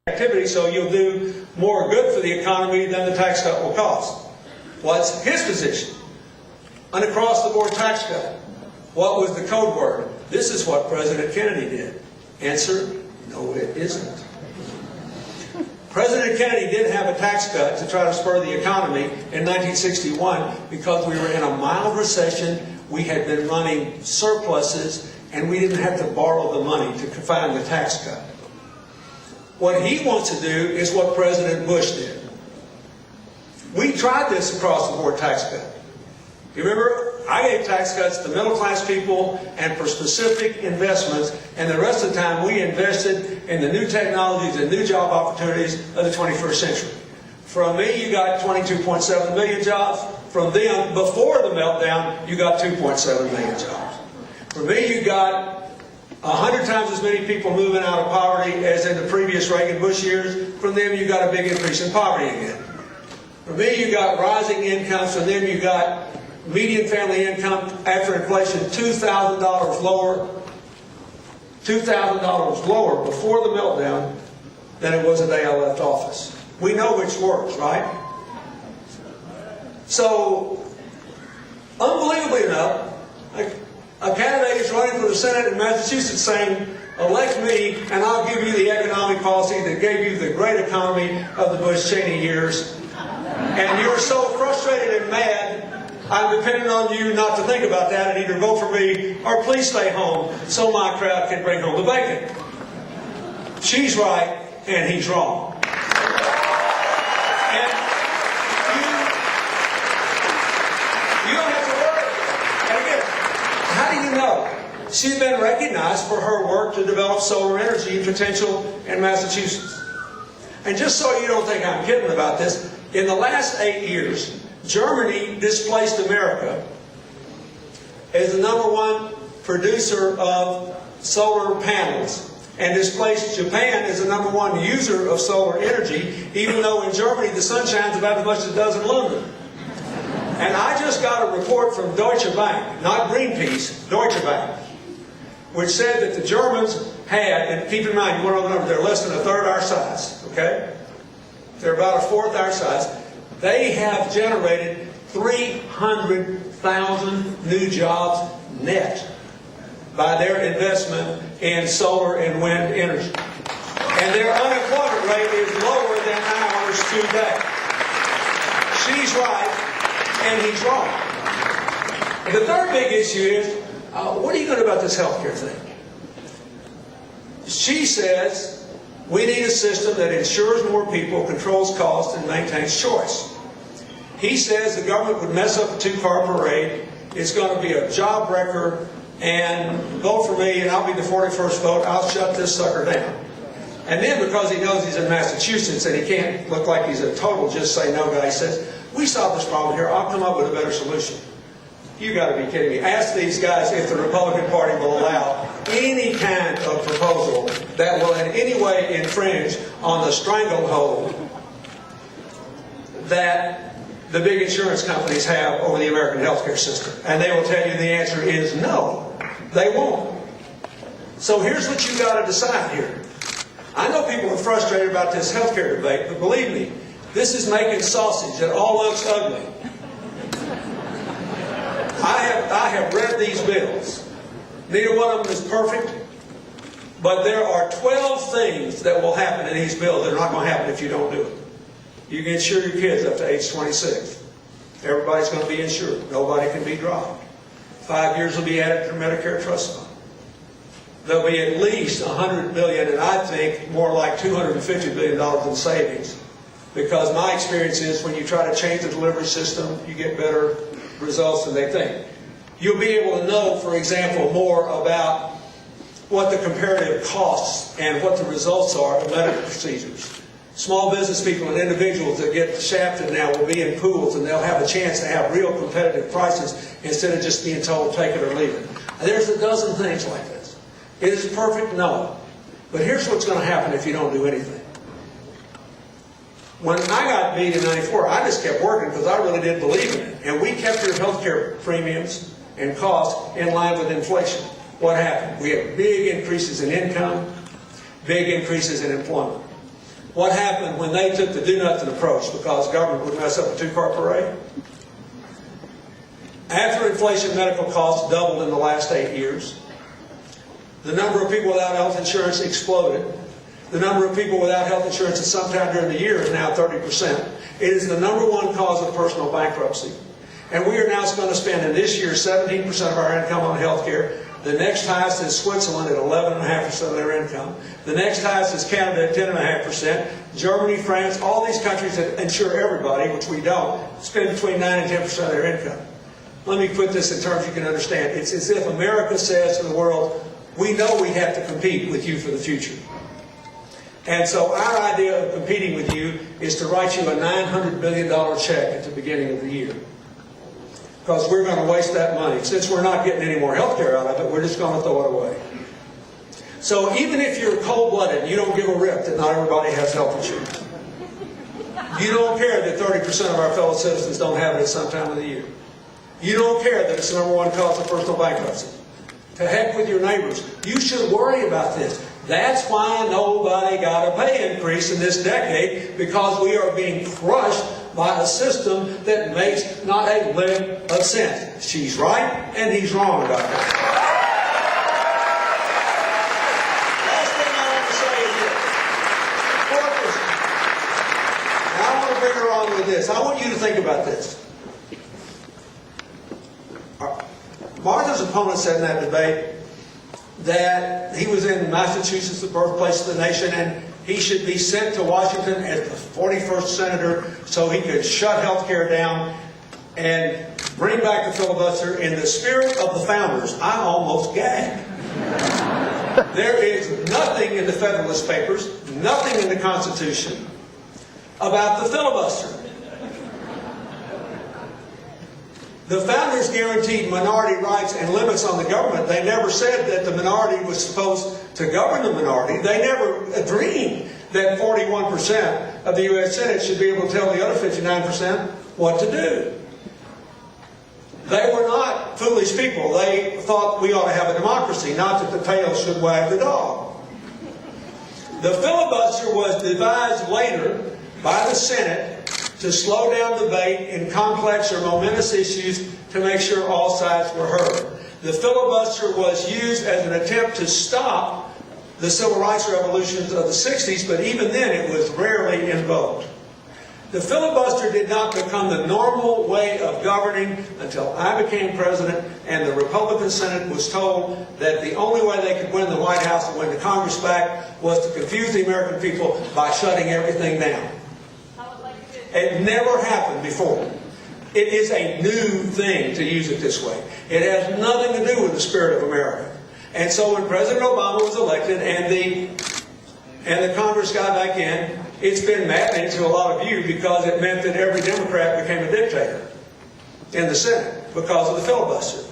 activity, so you'll do more good for the economy than the tax cut will cost. What's his position? An across-the-board tax cut. What was the code word? This is what President Kennedy did. Answer, no it isn't. President Kennedy did have a tax cut to try to spur the economy in 1961 because we were in a mild recession, we had been running surpluses, and we didn't have to borrow the money to fund the tax cut. What he wants to do is what President Bush did. We tried this across-the-board tax cut. You remember, I gave tax cuts to middle-class people and for specific investments, and the rest of the time we invested in the new technologies and new job opportunities of the 21st century. From me, you got 22.7 million jobs. From them, before the meltdown, you got 2.7 million jobs. From me, you got 100 times as many people moving out of poverty as in the previous Reagan-Bush years. From them, you got a big increase in poverty again. From me, you got rising incomes. From them, you got median family income after inflation $2,000 lower. $2,000 lower before the meltdown than it was the day I left office. We know which works, right? So, unbelievably enough, a candidate is running for the Senate in Massachusetts saying, elect me and I'll give you the economic policy that gave you the great economy of the Bush-Cheney years. And you're so frustrated and mad, I'm depending on you not to think about that and either vote for me or please stay home so my crowd can bring home the bacon. She's right and he's wrong. And you don't have to worry. And again, how do you know? She's been recognized for her work to develop solar energy potential in Massachusetts. And just so you don't think I'm kidding about this, in the last 8 years, Germany displaced America as the #1 producer of solar panels and displaced Japan as the #1 user of solar energy, even though in Germany the sun shines about as much as it does in London. And I just got a report from Deutsche Bank, not Greenpeace, Deutsche Bank, which said that the Germans had, and keep in mind, you want to know the number, they're less than a third our size, okay? They're about a fourth our size. They have generated 300,000 new jobs net by their investment in solar and wind energy. And their unemployment rate is lower than ours today. She's right, and he's wrong. And the third big issue is, what are you going to do about this healthcare thing? She says, we need a system that insures more people, controls costs, and maintains choice. He says the government would mess up a two-car parade. It's going to be a job wrecker, and vote for me, and I'll be the 41st vote. I'll shut this sucker down. And then, because he knows he's in Massachusetts and he can't look like he's a total just say no guy, he says, we solve this problem here. I'll come up with a better solution. You got to be kidding me. Ask these guys if the Republican Party will allow any kind of proposal that will in any way infringe on the stranglehold that the big insurance companies have over the American healthcare system. And they will tell you the answer is no, they won't. So here's what you got to decide here. I know people are frustrated about this healthcare debate, but believe me, this is making sausage that all looks ugly. I have read these bills. Neither one of them is perfect, but there are 12 things that will happen in these bills that are not going to happen if you don't do it. You can insure your kids up to age 26. Everybody's going to be insured. Nobody can be dropped. 5 years will be added to the Medicare Trust Fund. There'll be at least $100 billion, and I think more like $250 billion in savings. Because my experience is when you try to change the delivery system, you get better results than they think. You'll be able to know, for example, more about what the comparative costs and what the results are of medical procedures. Small business people and individuals that get shafted now will be in pools, and they'll have a chance to have real competitive prices instead of just being told take it or leave it. There's a dozen things like this. Is it perfect? No. But here's what's going to happen if you don't do anything. When I got beat in '94, I just kept working because I really did believe in it. And we kept your health care premiums and costs in line with inflation. What happened? We had big increases in income, big increases in employment. what happened when they took the do-nothing approach because government would mess up a two-car parade? After inflation, medical costs doubled in the last 8 years. The number of people without health insurance exploded. The number of people without health insurance at some time during the year is now 30%. It is the number one cause of personal bankruptcy. And we are now going to spend in this year 17% of our income on health care. The next highest is Switzerland at 11.5% of their income. The next highest is Canada at 10.5%. Germany, France, all these countries that insure everybody, which we don't, spend between 9 and 10% of their income. Let me put this in terms you can understand. It's as if America says to the world, we know we have to compete with you for the future. And so our idea of competing with you is to write you a $900 billion check at the beginning of the year. Because we're going to waste that money. Since we're not getting any more health care out of it, we're just going to throw it away. So even if you're cold-blooded, you don't give a rip that not everybody has health insurance. You don't care that 30% of our fellow citizens don't have it at some time of the year. You don't care that it's the number one cause of personal bankruptcy. To heck with your neighbors. You should worry about this. That's why nobody got a pay increase in this decade, because we are being crushed by a system that makes not a lick of sense. She's right and he's wrong about that. Last thing I want to say is this. Now I want to bring her on with this. I want you to think about this. Martha's opponent said in that debate that he was in Massachusetts, the birthplace of the nation, and he should be sent to Washington as the 41st senator so he could shut health care down and bring back the filibuster. In the spirit of the founders, I almost gagged. There is nothing in the Federalist Papers, nothing in the Constitution about the filibuster. The founders guaranteed minority rights and limits on the government. They never said that the minority was supposed to govern the minority. They never dreamed that 41% of the U.S. Senate should be able to tell the other 59% what to do. They were not foolish people. They thought we ought to have a democracy, not that the tail should wag the dog. The filibuster was devised later by the Senate to slow down debate in complex or momentous issues to make sure all sides were heard. The filibuster was used as an attempt to stop the civil rights revolutions of the 60s, but even then it was rarely invoked. The filibuster did not become the normal way of governing until I became president and the Republican Senate was told that the only way they could win the White House and win the Congress back was to confuse the American people by shutting everything down. It never happened before. It is a new thing to use it this way. It has nothing to do with the spirit of America. And so when President Obama was elected and the Congress got back in, it's been maddening to a lot of you because it meant that every Democrat became a dictator in the Senate because of the filibuster.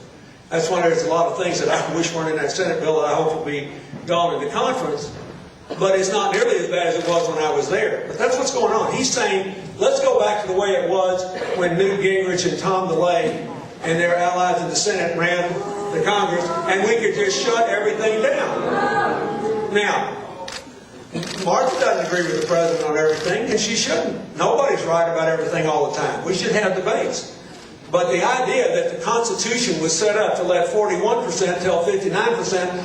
That's why there's a lot of things that I wish weren't in that Senate bill that I hope will be gone in the conference. But it's not nearly as bad as it was when I was there. But that's what's going on. He's saying, let's go back to the way it was when Newt Gingrich and Tom DeLay and their allies in the Senate ran the Congress, and we could just shut everything down. Now, Martha doesn't agree with the president on everything, and she shouldn't. Nobody's right about everything all the time. We should have debates. But the idea that the Constitution was set up to let 41% tell 59%